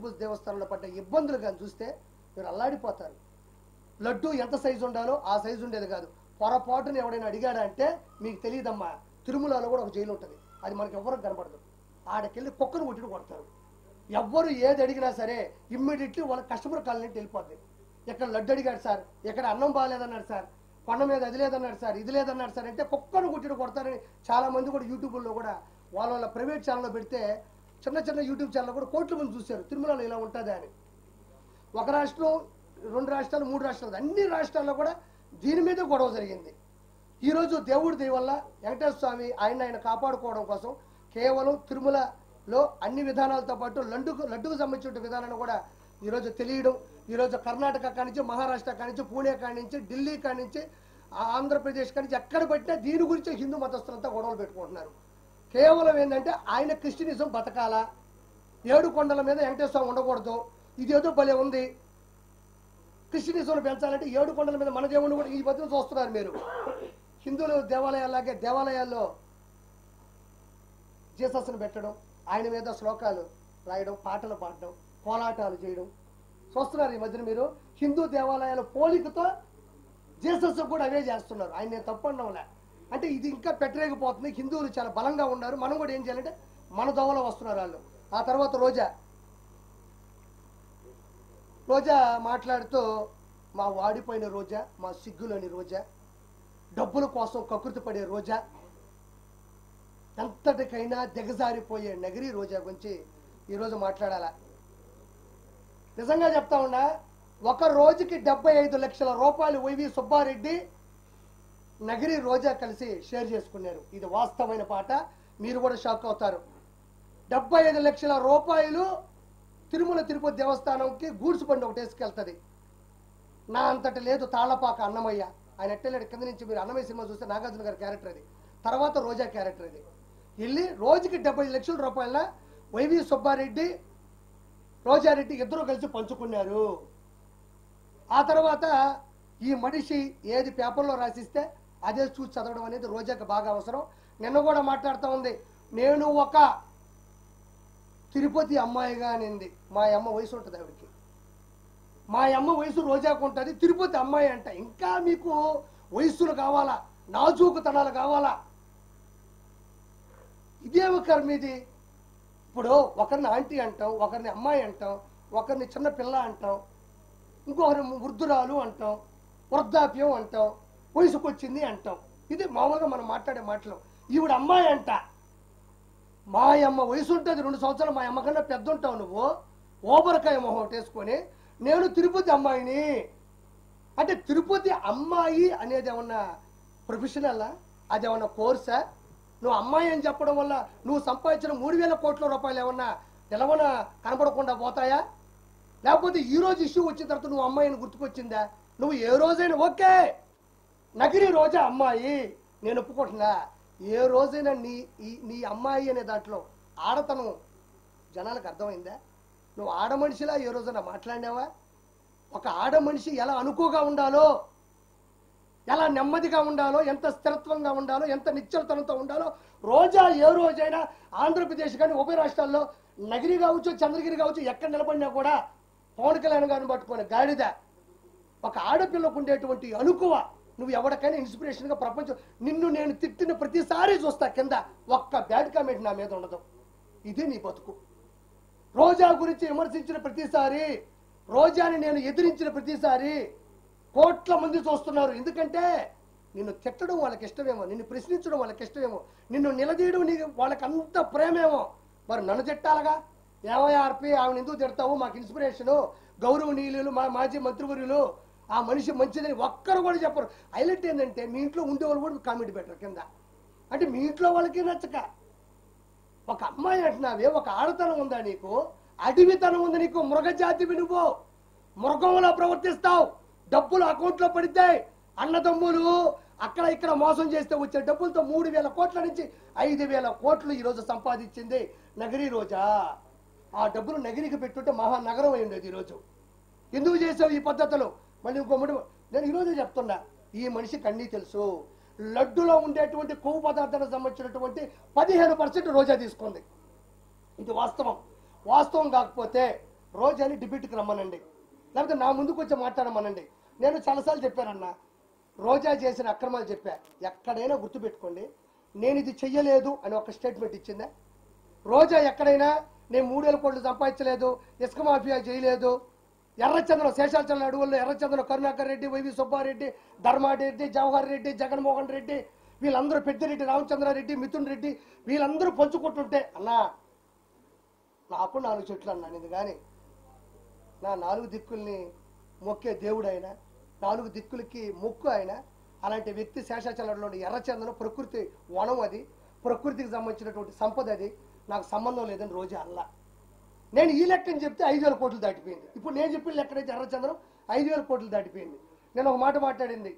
తిరుపతి దేవస్థానంలో పడ్డ ఇబ్బందులు కానీ చూస్తే మీరు అల్లాడిపోతారు. లడ్డు ఎంత సైజు ఉండాలో ఆ సైజు ఉండేది కాదు. పొరపాటును ఎవడైనా అడిగాడా అంటే మీకు తెలియదమ్మా, తిరుమలలో కూడా ఒక జైలు ఉంటుంది, అది మనకి ఎవరికి కనపడదు. ఆడకెళ్ళి కుక్కను కొట్టి కొడతారు. ఎవ్వరు ఏది అడిగినా సరే ఇమ్మీడియట్లీ వాళ్ళ కస్టమర్ కాలనీ వెళ్ళిపోద్ది. ఇక్కడ లడ్డు అడిగాడు సార్, ఇక్కడ అన్నం బాగాలేదన్నాడు సార్, కొండ మీద అది లేదన్నాడు సార్, ఇది లేదన్నాడు సార్ అంటే కుక్కను కొట్టి కొడతారని చాలా మంది కూడా యూట్యూబ్లో కూడా వాళ్ళ ప్రైవేట్ ఛానల్లో పెడితే చిన్న చిన్న యూట్యూబ్ ఛానల్ కూడా కోట్ల మంది చూశారు తిరుమలలో ఇలా ఉంటుందా అని. ఒక రాష్ట్రం, 2 రాష్ట్రాలు, 3 రాష్ట్రాలు, అన్ని రాష్ట్రాల్లో కూడా దీని మీద గొడవ జరిగింది. ఈరోజు దేవుడి దయ వల్ల వెంకటేశ్వర స్వామి ఆయన కాపాడుకోవడం కోసం కేవలం తిరుమలలో అన్ని విధానాలతో పాటు లడ్డుకు సంబంధించిన విధానాన్ని కూడా ఈరోజు తెలియడం, ఈరోజు కర్ణాటక కానించి, మహారాష్ట్ర కానించి, పూణే కానించి, ఢిల్లీ కానించి, ఆంధ్రప్రదేశ్ కానించి ఎక్కడ పెట్టినా దీని గురించి హిందూ మతస్థులంతా గొడవలు పెట్టుకుంటున్నారు. కేవలం ఏంటంటే ఆయన క్రిస్టియనిజం బతకాలా, 7 కొండల మీద వెంకటేశ్వర స్వామి ఉండకూడదు, ఇదేదో భలే ఉంది, క్రిస్టియనిజం పెంచాలంటే 7 కొండల మీద మన దేవుడిని కూడా ఈ మధ్యన చూస్తున్నారు మీరు. హిందువులు దేవాలయాల్లాగే దేవాలయాల్లో జీసస్ని పెట్టడం, ఆయన మీద శ్లోకాలు రాయడం, పాటలు పాడడం, కోలాటాలు చేయడం చూస్తున్నారు ఈ మధ్యన మీరు. హిందూ దేవాలయాల పోలికతో జీసస్ కూడా అవే చేస్తున్నారు. ఆయన నేను తప్పు అనడంలే, అంటే ఇది ఇంకా పెట్టలేకపోతుంది. హిందువులు చాలా బలంగా ఉన్నారు, మనం కూడా ఏం చేయాలంటే మన దోవలో వస్తున్నారు వాళ్ళు. ఆ తర్వాత రోజా మాట్లాడుతూ మా వాడిపోయిన రోజా, మా సిగ్గులోని రోజా, డబ్బుల కోసం కకృతి పడే రోజా, ఎంతటికైనా దిగజారిపోయే నగిరి రోజా గురించి ఈరోజు మాట్లాడాలా. నిజంగా చెప్తా ఉన్నా, ఒక రోజుకి 75 లక్షల రూపాయలు వైవి సుబ్బారెడ్డి, నగిరి రోజా కలిసి షేర్ చేసుకున్నారు. ఇది వాస్తవమైన పాట, మీరు కూడా షాక్ అవుతారు. 75 లక్షల రూపాయలు తిరుమల తిరుపతి దేవస్థానంకి గూడ్స్ బండి ఒకటి వేసుకెళ్తుంది. నా అంతటి లేదు తాళపాక అన్నమయ్య, ఆయన ఎట్టెళ్ళాడు కింద నుంచి. మీరు అన్నమయ్య సినిమా చూస్తే నాగార్జున గారి క్యారెక్టర్ అది, తర్వాత రోజా క్యారెక్టర్ అది. వెళ్ళి రోజుకి 75 లక్షల రూపాయల వైవి సుబ్బారెడ్డి, రోజారెడ్డి ఇద్దరు కలిసి పంచుకున్నారు. ఆ తర్వాత ఈ మనిషి ఏది పేపర్లో రాసిస్తే అదే చూసి చదవడం అనేది రోజాకి బాగా అవసరం. నిన్న కూడా మాట్లాడుతూ ఉంది, నేను ఒక తిరుపతి అమ్మాయిగా అనింది. మా అమ్మ వయసు ఉంటుంది ఆవిడకి, మా అమ్మ వయసు రోజాకు ఉంటుంది, తిరుపతి అమ్మాయి అంట. ఇంకా మీకు వయస్సులు కావాలా, నాజూకుతనాలు కావాలా? ఇదే కర్మీది. ఇప్పుడు ఒకరిని ఆంటీ అంటాం, ఒకరిని అమ్మాయి అంటాం, ఒకరిని చిన్న పిల్ల అంటాం, ఇంకొకరిని వృద్ధురాలు అంటాం, వృద్ధాప్యం అంటాం, వయసుకు వచ్చింది అంటాం. ఇది మామూలుగా మనం మాట్లాడే మాటలు. ఈవిడ అమ్మాయి అంట, మా అమ్మ వయసు ఉంటుంది 2 సంవత్సరాలు, మా అమ్మ కన్నా పెద్ద ఉంటావు నువ్వు, ఓబరకాయ మొహం ఒకటి వేసుకొని నేను తిరుపతి అమ్మాయిని అంటే, తిరుపతి అమ్మాయి అనేది ఏమన్నా ప్రొఫెషనల్లా, అదేమన్నా కోర్సా? నువ్వు అమ్మాయి అని చెప్పడం వల్ల నువ్వు సంపాదించిన 3,000 కోట్ల రూపాయలు ఏమన్నా నిలవన కనపడకుండా పోతాయా? లేకపోతే ఈరోజు ఇష్యూ వచ్చిన తర్వాత నువ్వు అమ్మాయిని గుర్తుకొచ్చిందా? నువ్వు ఏ రోజైనా ఓకే నగిరి రోజా అమ్మాయి నేను ఒప్పుకుంటున్నా, ఏ రోజైనా నీ అమ్మాయి అనే దాంట్లో ఆడతనం జనాలకు అర్థమైందా? నువ్వు ఆడ మనిషిలా ఏ రోజైనా మాట్లాడినావా? ఒక ఆడ మనిషి ఎలా అనుకోగా ఉండాలో, ఎలా నెమ్మదిగా ఉండాలో, ఎంత స్థిరత్వంగా ఉండాలో, ఎంత నిశ్చలతనంతో ఉండాలో రోజా ఏ రోజైనా ఆంధ్రప్రదేశ్ కానీ ఉభయ రాష్ట్రాల్లో నగిరి కావచ్చు, చంద్రగిరి కావచ్చు, ఎక్కడ నిలబడినా కూడా పవన్ కళ్యాణ్ గారిని పట్టుకొని గాడిద. ఒక ఆడపిల్లకు ఉండేటువంటి అనుకువ నువ్వు ఎవరికైనా ఇన్స్పిరేషన్గా ప్రపంచం. నిన్ను నేను తిట్టిన ప్రతిసారి చూస్తా కింద ఒక్క బ్యాడ్ కామెంట్ నా మీద ఉండదు. ఇది నీ బతుకు. రోజా గురించి విమర్శించిన ప్రతిసారి, రోజాని నేను ఎదిరించిన ప్రతిసారి కోట్ల మంది చూస్తున్నారు. ఎందుకంటే నిన్ను తిట్టడం వాళ్ళకి ఇష్టమేమో, నిన్ను ప్రశ్నించడం వాళ్ళకి ఇష్టమేమో, నిన్ను నిలదీయడం వాళ్ళకి అంత ప్రేమేమో. మరి నన్ను తిట్టాలగా, ఏమయ్య ఆర్పి ఆమెను ఎందుకు తిడతావు, మాకు ఇన్స్పిరేషను, గౌరవనీయులు, మా మాజీ మంత్రివర్యులు, ఆ మనిషి మంచిదని ఒక్కరు కూడా చెప్పరు. హైలైట్ ఏంటంటే మీ ఇంట్లో ఉండేవాళ్ళు కూడా కామెంట్ పెట్టరు కింద. అంటే మీ ఇంట్లో వాళ్ళకి నచ్చక ఒక అమ్మాయి అంటున్నావే, ఒక ఆడతనం ఉందా నీకు, అడవితనం ఉంది నీకు, మృగజాతివి నువ్వు, మృగంలా ప్రవర్తిస్తావు. డబ్బులు అకౌంట్లో పడితే అన్నదమ్ములు అక్కడ ఇక్కడ మోసం చేస్తే వచ్చే డబ్బులతో 3,000 కోట్ల నుంచి 5,000 కోట్లు ఈరోజు సంపాదించింది నగిరి రోజా. ఆ డబ్బులు నగిరికి పెట్టుంటే మహానగరం అయి ఉండేది. ఈరోజు ఎందుకు చేసావు ఈ పద్ధతులు? మళ్ళీ ఇంకొకటి నేను ఈరోజు చెప్తున్నా, ఈ మనిషికి అన్నీ తెలుసు. లడ్డులో ఉండేటువంటి కొవ్వు పదార్థాలకు సంబంధించినటువంటి 15% రోజా తీసుకుంది. ఇది వాస్తవం. వాస్తవం కాకపోతే రోజాని డిబేట్కి రమ్మనండి, లేకపోతే నా ముందుకు వచ్చి మాట్లాడమనండి. నేను చాలాసార్లు చెప్పానన్నా, రోజా చేసిన అక్రమాలు చెప్పా. ఎక్కడైనా గుర్తుపెట్టుకోండి, నేను ఇది చెయ్యలేదు అని ఒక స్టేట్మెంట్ ఇచ్చిందా? రోజా ఎక్కడైనా నేను 3,000 కోట్లు సంపాదించలేదు, ఇసుక మాఫియా చేయలేదు, ఎర్రచంద్రం శేషాచలం అడవుల్లో ఎర్రచంద్రం కరుణాకర్ రెడ్డి, వైవి సుబ్బారెడ్డి, ధర్మారెడ్డి, జవహర్ రెడ్డి, జగన్మోహన్ రెడ్డి, వీళ్ళందరూ పెద్దిరెడ్డి రామచంద్రారెడ్డి, మిథున్ రెడ్డి, వీళ్ళందరూ పంచుకుంటుంటే అన్నా నాకు 4 చెట్లు అన్నాను. ఇది కానీ నా 4 దిక్కుల్ని మొక్కే దేవుడు ఆయన, 4 దిక్కులకి మొక్కు ఆయన. అలాంటి వ్యక్తి శేషాచలంలో ఎర్రచందనం ప్రకృతి వనం, అది ప్రకృతికి సంబంధించినటువంటి సంపద, అది నాకు సంబంధం లేదని రోజా అల్లా. నేను ఈ లెక్కని చెప్తే 5,000 కోట్లు దాటిపోయింది. ఇప్పుడు నేను చెప్పిన లెక్కనైతే ఎర్రచందనం 5,000 కోట్లు దాటిపోయింది. నేను ఒక మాట మాట్లాడింది,